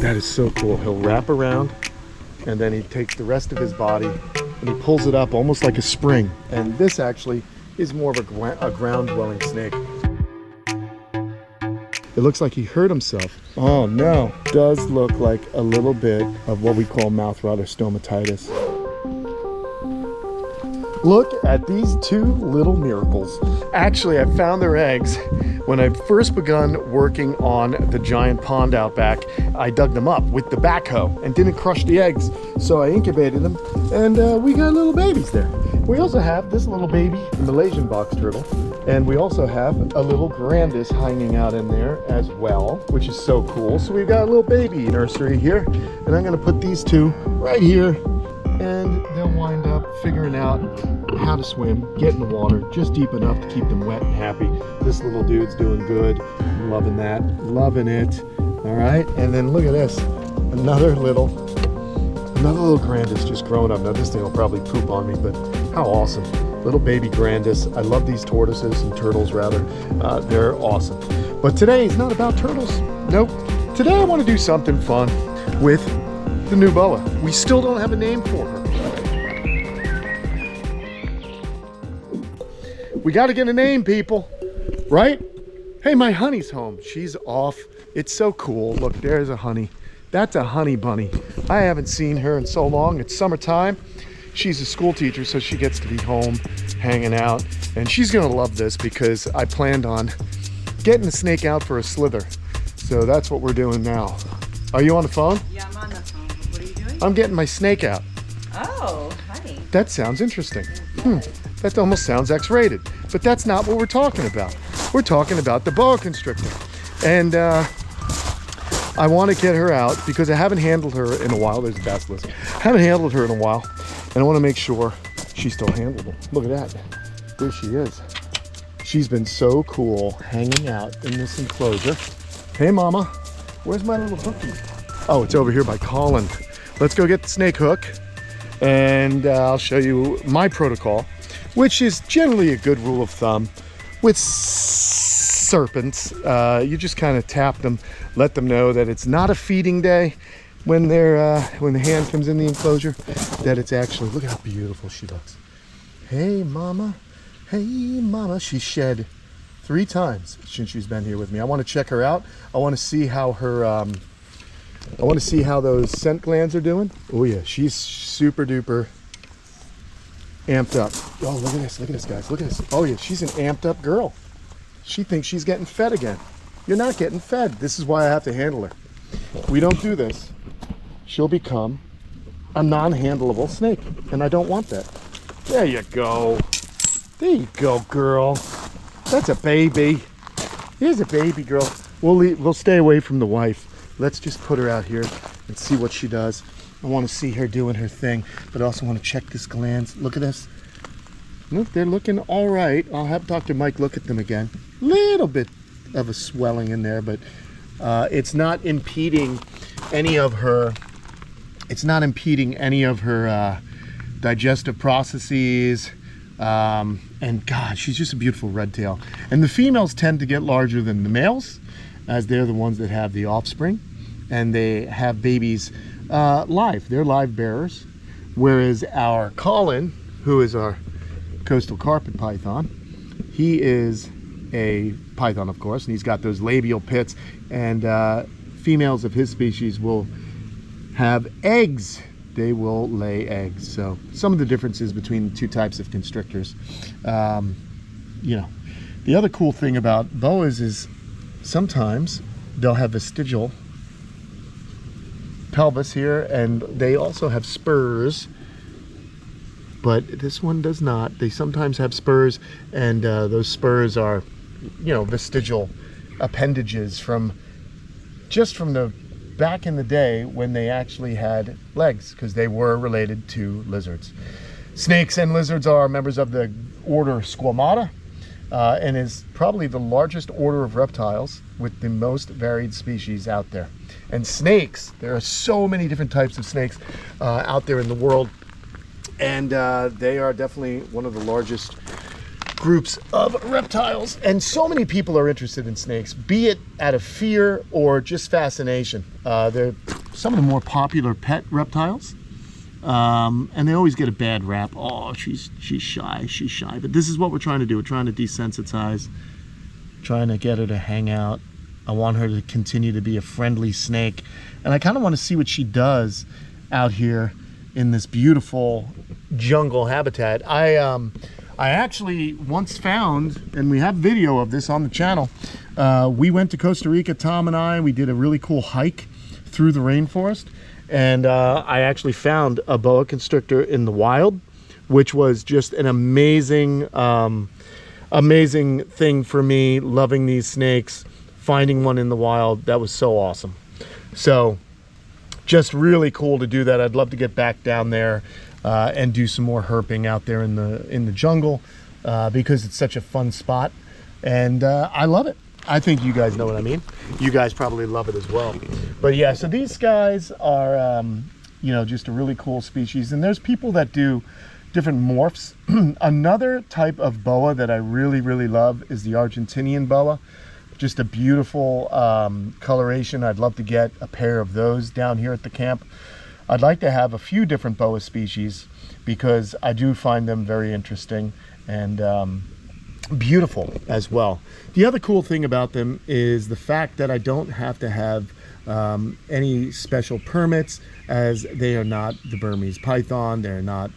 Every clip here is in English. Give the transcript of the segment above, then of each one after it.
That is so cool. He'll wrap around and then he takes the rest of his body and he pulls it up almost like a spring. And this actually is more of a ground-dwelling snake. It looks like he hurt himself. Oh no, does look like a little bit of what we call mouth rot or stomatitis. Look at these two little miracles. Actually, I found their eggs when I first begun working on the giant pond out back. I dug them up with the backhoe and didn't crush the eggs. So I incubated them and we got little babies there. We also have this little baby Malaysian box turtle. And we also have a little grandis hanging out in there as well, which is so cool. So we've got a little baby nursery here. And I'm gonna put these two right here and they'll wind up figuring out how to swim, get in the water just deep enough to keep them wet and happy. This little dude's doing good. I'm loving that, loving it. All right, and then look at this. Another little grandis just growing up. Now this thing will probably poop on me, but how awesome. Little baby grandis. I love these tortoises and turtles rather. They're awesome. But today is not about turtles. Nope. Today I want to do something fun with the new boa. We still don't have a name for her. We got to get a name, people, right? Hey, my honey's home. She's off. It's so cool. Look, there's a honey. That's a honey bunny. I haven't seen her in so long. It's summertime. She's a school teacher, so she gets to be home hanging out. And she's gonna love this because I planned on getting the snake out for a slither. So that's what we're doing now. Are you on the phone? Yeah, I'm on the phone. What are you doing? I'm getting my snake out. Oh, honey. That sounds interesting. That almost sounds X-rated, but that's not what we're talking about. We're talking about the boa constrictor. And I want to get her out because I haven't handled her in a while. There's a basilisk. Haven't handled her in a while, and I want to make sure she's still handleable. Look at that. There she is. She's been so cool hanging out in this enclosure. Hey, mama. Where's my little hooky? Oh, it's over here by Colin. Let's go get the snake hook, and I'll show you my protocol, which is generally a good rule of thumb with serpents. You just kind of tap them, let them know that it's not a feeding day when they're when the hand comes in the enclosure, that it's actually, look how beautiful she looks. Hey mama, hey mama. She shed 3 times since she's been here with me. I want to check her out. I want to see how her I want to see how those scent glands are doing. Oh yeah, she's super duper amped up. Oh, look at this guys, look at this. Oh yeah, she's an amped up girl. She thinks she's getting fed again. You're not getting fed. This is why I have to handle her. If we don't do this, she'll become a non-handleable snake, and I don't want that. There you go. There you go, girl. That's a baby. Here's a baby girl. We'll stay away from the wife. Let's just put her out here and see what she does. I want to see her doing her thing, but I also want to check this glands. Look at this. Look, they're looking all right. I'll have Dr. Mike look at them again. Little bit of a swelling in there, but it's not impeding any of her. It's not impeding any of her digestive processes. And God, she's just a beautiful red tail. And the females tend to get larger than the males, as they're the ones that have the offspring, and they have babies live. They're live bearers, whereas our Colin, who is our coastal carpet python, he is a python, of course, and he's got those labial pits, and females of his species will have eggs. They will lay eggs. So some of the differences between the 2 types of constrictors. You know, the other cool thing about boas is sometimes they'll have vestigial pelvis here, and they also have spurs, but this one does not. They sometimes have spurs, and those spurs are, you know, vestigial appendages from the back in the day when they actually had legs, because they were related to lizards. Snakes and lizards are members of the order Squamata, and is probably the largest order of reptiles with the most varied species out there. And snakes, there are so many different types of snakes out there in the world, and they are definitely one of the largest groups of reptiles. And so many people are interested in snakes, be it out of fear or just fascination. They're some of the more popular pet reptiles. And they always get a bad rap. Oh, she's shy, she's shy. But this is what we're trying to do. We're trying to desensitize, trying to get her to hang out. I want her to continue to be a friendly snake. And I kind of want to see what she does out here in this beautiful jungle habitat. I actually once found, and we have video of this on the channel, we went to Costa Rica, Tom and I, we did a really cool hike through the rainforest. And I actually found a boa constrictor in the wild, which was just an amazing, amazing thing for me, loving these snakes, finding one in the wild. That was so awesome. So just really cool to do that. I'd love to get back down there and do some more herping out there in the jungle because it's such a fun spot. And I love it. I think you guys know what I mean. You guys probably love it as well. But yeah, so these guys are, you know, just a really cool species. And there's people that do different morphs. Another type of boa that I really, really love is the Argentinian boa. Just a beautiful coloration. I'd love to get a pair of those down here at the camp. I'd like to have a few different boa species because I do find them very interesting and beautiful as well. The other cool thing about them is the fact that I don't have to have any special permits, as they are not the Burmese python. They're not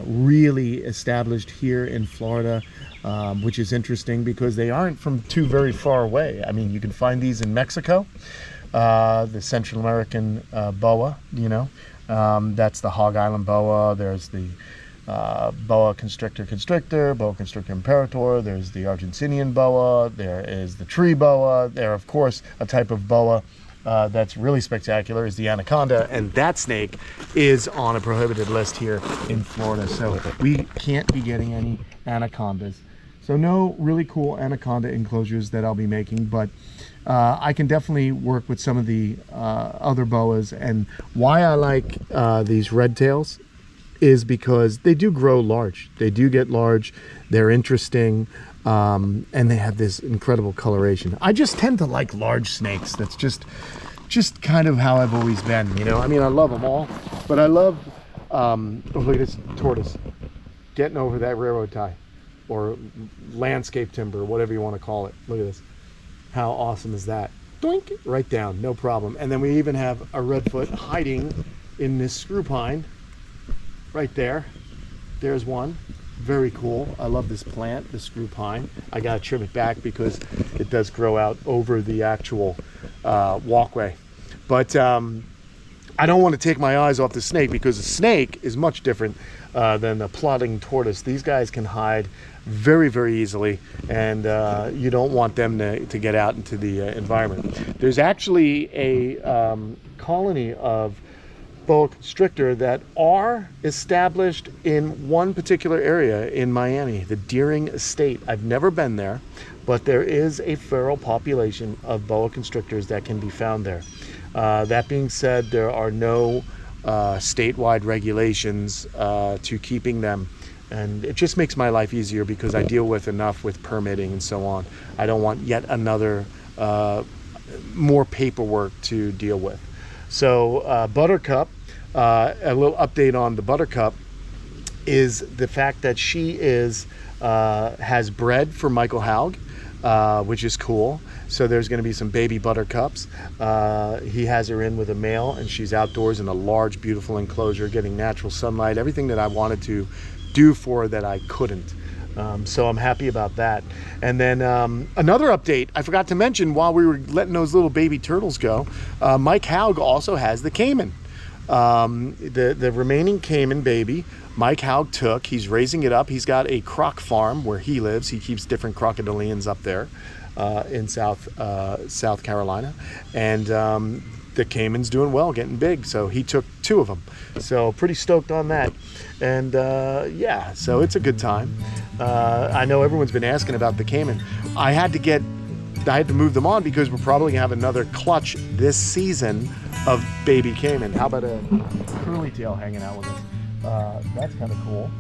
really established here in Florida, which is interesting because they aren't from too very far away. I mean, you can find these in Mexico, the Central American boa, you know, that's the Hog Island boa. There's the boa constrictor, boa constrictor imperator. There's the Argentinian boa. There is the tree boa. There, of course, a type of boa that's really spectacular is the anaconda, and that snake is on a prohibited list here in Florida. So we can't be getting any anacondas. So no really cool anaconda enclosures that I'll be making, but I can definitely work with some of the other boas. And why I like these red tails is because they do grow large. They do get large. They're interesting, and they have this incredible coloration. I just tend to like large snakes. That's just kind of how I've always been, you know. I mean, I love them all, but I love, oh, look at this tortoise getting over that railroad tie or landscape timber, whatever you want to call it. Look at this. How awesome is that? Doink, right down, no problem. And then we even have a redfoot hiding in this screw pine right there. There's one. Very cool. I love this plant, the screw pine. I gotta trim it back because it does grow out over the actual walkway. But I don't want to take my eyes off the snake because the snake is much different than a plodding tortoise. These guys can hide very, very easily, and you don't want them to get out into the environment. There's actually a colony of boa constrictor that are established in one particular area in Miami, the Deering Estate. I've never been there, but there is a feral population of boa constrictors that can be found there. That being said, there are no statewide regulations to keeping them, and it just makes my life easier because I deal with enough with permitting and so on. I don't want yet another more paperwork to deal with. So Buttercup, a little update on the Buttercup is the fact that she has bred for Michael Haug, which is cool. So there's going to be some baby Buttercups. He has her in with a male, and she's outdoors in a large, beautiful enclosure, getting natural sunlight, everything that I wanted to do for her that I couldn't. So I'm happy about that. And then another update I forgot to mention while we were letting those little baby turtles go, Mike Haug also has the caiman. The remaining caiman baby Mike Haug took. He's raising it up. He's got a croc farm where he lives. He keeps different crocodilians up there in South Carolina, and the caiman's doing well, getting big. So he took 2 of them. So pretty stoked on that. And yeah, so it's a good time. I know everyone's been asking about the caiman. I had to move them on because we're probably gonna have another clutch this season of baby caiman. How about a curly tail hanging out with us? That's kind of cool.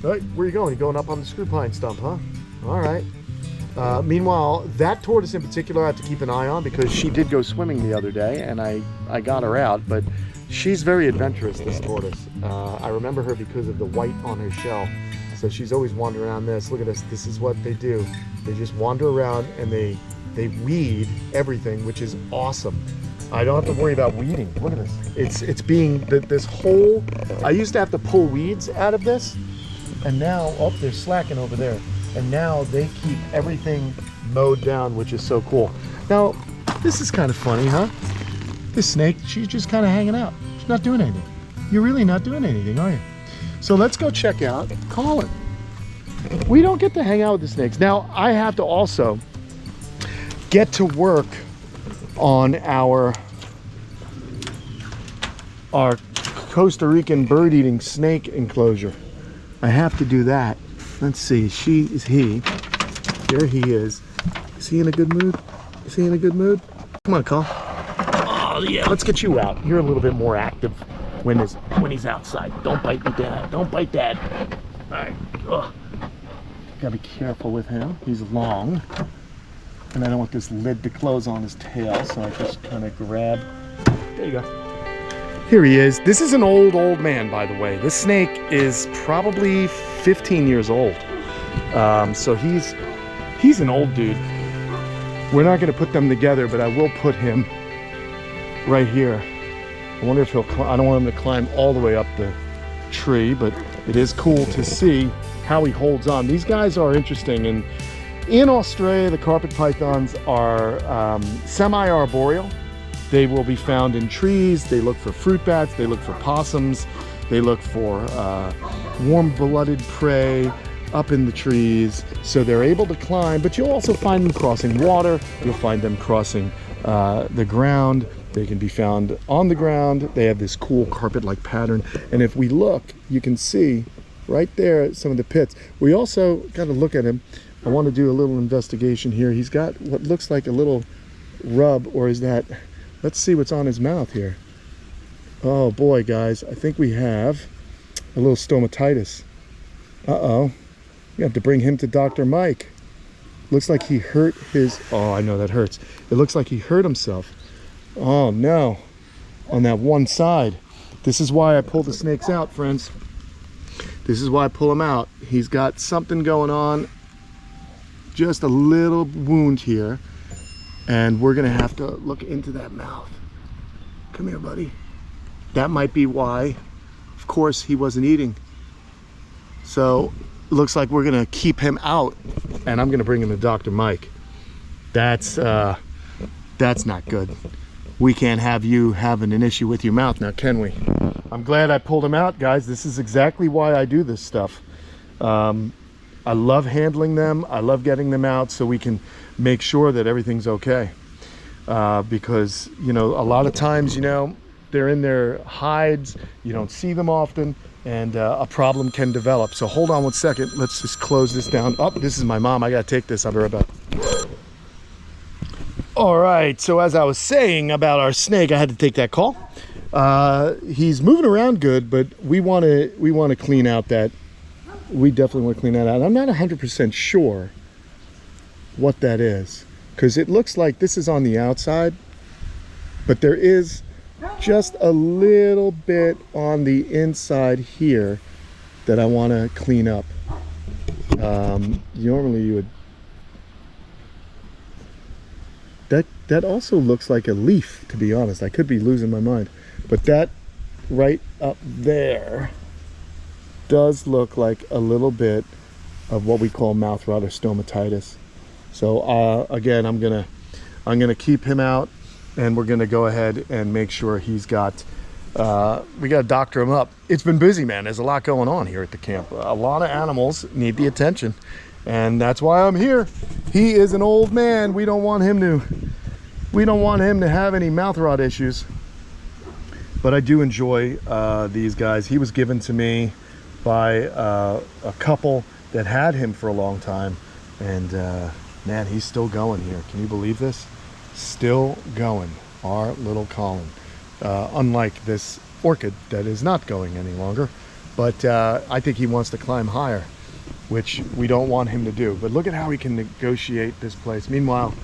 Hey, where you going? You going up on the screw pine stump, huh? All right. Meanwhile, that tortoise in particular I have to keep an eye on because she did go swimming the other day and I got her out, but she's very adventurous, this tortoise. I remember her because of the white on her shell. So she's always wandering around this. Look at this. This is what they do. They just wander around and they weed everything, which is awesome. I don't have to worry about weeding. Look at this. It's being this whole. I used to have to pull weeds out of this, and now they're slacking over there. And now they keep everything mowed down, which is so cool. Now, this is kind of funny, huh? This snake, she's just kind of hanging out. She's not doing anything. You're really not doing anything, are you? So let's go check out Colin. We don't get to hang out with the snakes. Now, I have to also get to work on our Costa Rican bird-eating snake enclosure. I have to do that. Let's see, there he is. Is he in a good mood? Is he in a good mood? Come on, Colin. Oh yeah, let's get you out. You're a little bit more active when he's outside. Don't bite me, Dad. Don't bite Dad. All right. Ugh. Gotta be careful with him. He's long. And I don't want this lid to close on his tail, so I just kind of grab. There you go. Here he is. This is an old man, by the way. This snake is probably 15 years old. So he's an old dude. We're not going to put them together, but I will put him right here. I wonder if he'll climb. I don't want him to climb all the way up the tree, but it is cool to see how he holds on. These guys are interesting. And in Australia, the carpet pythons are semi-arboreal. They will be found in trees. They look for fruit bats. They look for possums. They look for warm-blooded prey up in the trees. So they're able to climb, but you'll also find them crossing water. You'll find them crossing the ground. They can be found on the ground. They have this cool carpet-like pattern. And if we look, you can see right there at some of the pits. We also got to look at him. I want to do a little investigation here. He's got what looks like a little rub, or is that... Let's see what's on his mouth here. Oh boy, guys, I think we have a little stomatitis. Uh-oh. We have to bring him to Dr. Mike. Looks like he hurt his... Oh, I know that hurts. It looks like he hurt himself. Oh no. On that one side. This is why I pull the snakes out, friends. This is why I pull him out. He's got something going on. Just a little wound here. And we're gonna have to look into that mouth. Come here, buddy. That might be why, of course, he wasn't eating. So it looks like we're gonna keep him out, and I'm gonna bring him to Dr. Mike. That's not good. We can't have you having an issue with your mouth now, can we? I'm glad I pulled him out, guys. This is exactly why I do this stuff. I love handling them. I love getting them out so we can make sure that everything's okay. Because, you know, a lot of times, you know, they're in their hides. You don't see them often, and a problem can develop. So hold on 1 second. Let's just close this down. Oh, this is my mom. I got to take this. I'll be right back. All right. So as I was saying about our snake, I had to take that call. He's moving around good, but we want to clean out that. We definitely want to clean that out. I'm not 100% sure what that is, because it looks like this is on the outside, but there is just a little bit on the inside here that I want to clean up. Normally you would... That also looks like a leaf, to be honest. I could be losing my mind, but that right up there does look like a little bit of what we call mouth rot or stomatitis. So again, I'm gonna keep him out, and we're gonna go ahead and make sure he's got. We gotta doctor him up. It's been busy, man. There's a lot going on here at the camp. A lot of animals need the attention, and that's why I'm here. He is an old man. We don't want him to have any mouth rot issues. But I do enjoy these guys. He was given to me by a couple that had him for a long time, and man, he's still going here. Can you believe this? Still going, our little Colin. Unlike this orchid that is not going any longer, but I think he wants to climb higher, which we don't want him to do. But look at how he can negotiate this place. Meanwhile,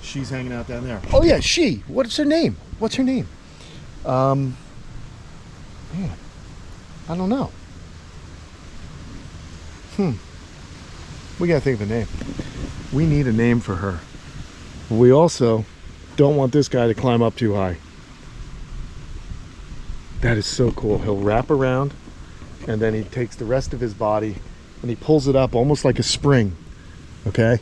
she's hanging out down there. Oh yeah, she. What's her name? What's her name? Man, I don't know. We gotta think of a name. We need a name for her. We also don't want this guy to climb up too high. That is so cool. He'll wrap around and then he takes the rest of his body and he pulls it up almost like a spring. Okay?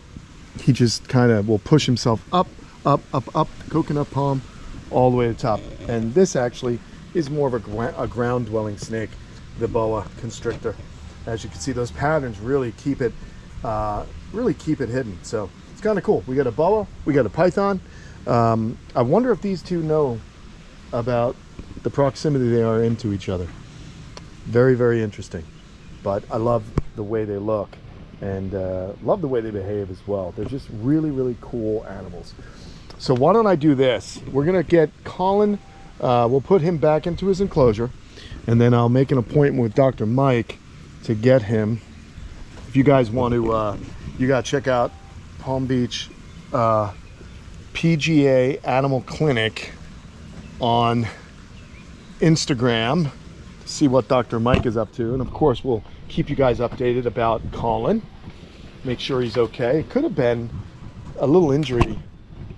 He just kind of will push himself up, up, up, up, coconut palm, all the way to the top. And this actually is more of a ground-dwelling snake, the boa constrictor. As you can see, those patterns really keep it hidden. So it's kind of cool. We got a boa, we got a python. I wonder if these two know about the proximity they are into each other. Very, very interesting. But I love the way they look and love the way they behave as well. They're just really, really cool animals. So why don't I do this? We're gonna get Colin, we'll put him back into his enclosure, and then I'll make an appointment with Dr. Mike to get him. If you guys want to, you gotta check out Palm Beach PGA Animal Clinic on Instagram to see what Dr. Mike is up to. And of course, we'll keep you guys updated about Colin. Make sure he's okay. It could have been a little injury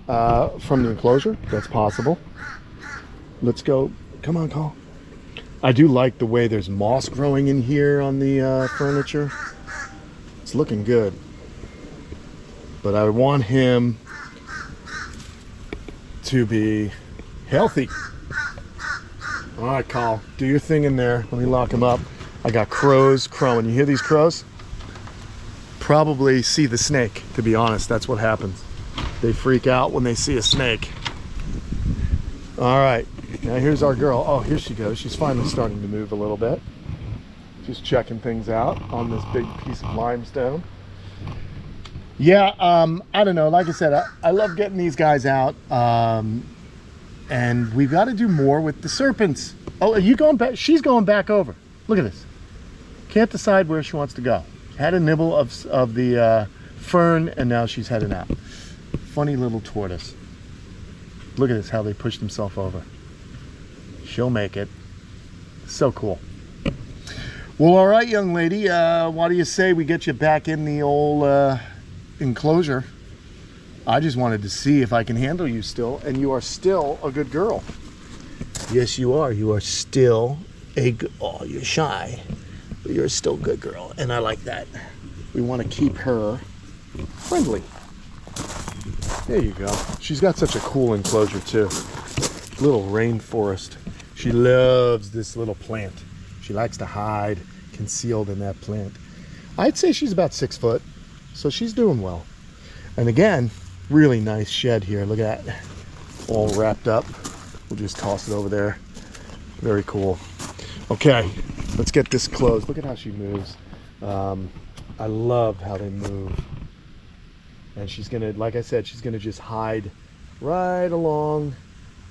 from the enclosure. That's possible. Let's go. Come on, Colin. I do like the way there's moss growing in here on the furniture. It's looking good. But I want him to be healthy. All right, Carl, do your thing in there. Let me lock him up. I got crows crowing. You hear these crows? Probably see the snake, to be honest. That's what happens. They freak out when they see a snake. All right, now here's our girl. Oh, here she goes. She's finally starting to move a little bit. Just checking things out on this big piece of limestone. Yeah, I don't know. Like I said, I love getting these guys out. And we've got to do more with the serpents. Oh, are you going back? She's going back over. Look at this. Can't decide where she wants to go. Had a nibble of the fern, and now she's heading out. Funny little tortoise. Look at this, how they pushed themselves over. She'll make it. So cool. Well, all right, young lady. Why do you say we get you back in the old enclosure? I just wanted to see if I can handle you still, and you are still a good girl. Yes, you are. You are still a good, oh, you're shy, but you're still a good girl, and I like that. We want to keep her friendly. There you go. She's got such a cool enclosure too. Little rainforest. She loves this little plant. She likes to hide concealed in that plant. I'd say she's about 6 foot, so she's doing well. And again, really nice shed here. Look at that, all wrapped up. We'll just toss it over there. Very cool. Okay, let's get this closed. Look at how she moves. I love how they move. And she's gonna, like I said, she's gonna just hide right along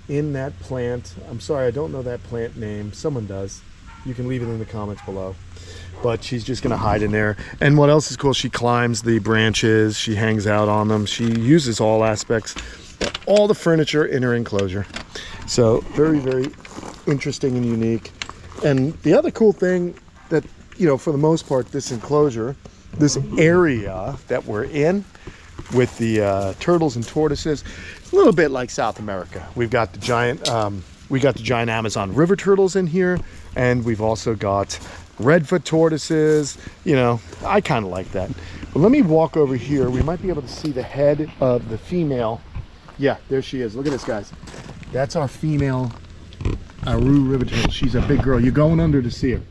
in that plant. I'm sorry, I don't know that plant name. Someone does. You can leave it in the comments below. But she's just gonna hide in there. And what else is cool, she climbs the branches, she hangs out on them, she uses all aspects, all the furniture in her enclosure. So very, very interesting and unique. And the other cool thing that, you know, for the most part, this enclosure, this area that we're in with the turtles and tortoises, a little bit like South America. We've got the giant Amazon river turtles in here, and we've also got redfoot tortoises. You know, I kind of like that. But let me walk over here. We might be able to see the head of the female. Yeah, there she is. Look at this, guys. That's our female Aru river turtle. She's a big girl. You're going under to see her.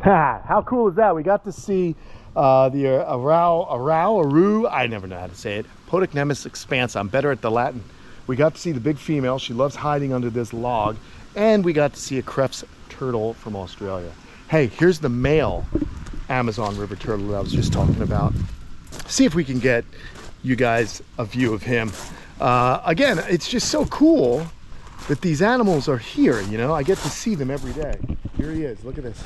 How cool is that? We got to see the Aru, I never know how to say it, Podocnemus expansa. I'm better at the Latin. We got to see the big female. She loves hiding under this log. And we got to see a Krebs turtle from Australia. Hey, here's the male Amazon river turtle that I was just talking about. See if we can get you guys a view of him. Again, it's just so cool that these animals are here, you know? I get to see them every day. Here he is, look at this.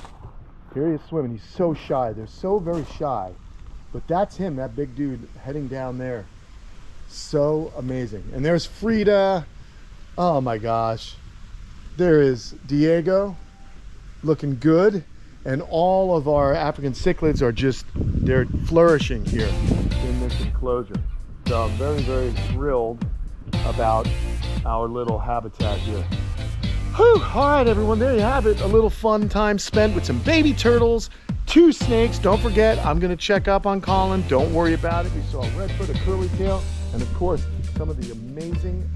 Here he is swimming. He's so shy. They're so very shy. But that's him, that big dude heading down there. So amazing. And there's Frida. Oh my gosh. There is Diego, looking good. And all of our African cichlids are just, they're flourishing here in this enclosure. So I'm very, very thrilled about our little habitat here. Whew, all right, everyone, there you have it. A little fun time spent with some baby turtles, 2 snakes. Don't forget, I'm gonna check up on Colin. Don't worry about it. We saw a redfoot, a curly tail, and of course, some of the amazing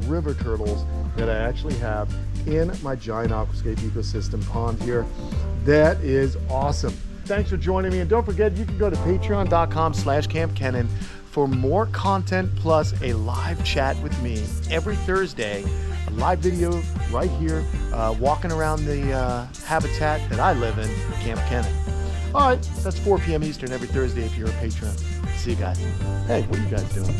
river turtles that I actually have in my giant aquascape ecosystem pond here. That is awesome. Thanks for joining me. And don't forget, you can go to patreon.com/Kamp Kenan for more content plus a live chat with me every Thursday. A live video right here, walking around the habitat that I live in, Kamp Kenan. All right, that's 4 p.m. Eastern every Thursday if you're a patron. See you guys. Hey, what are you guys doing?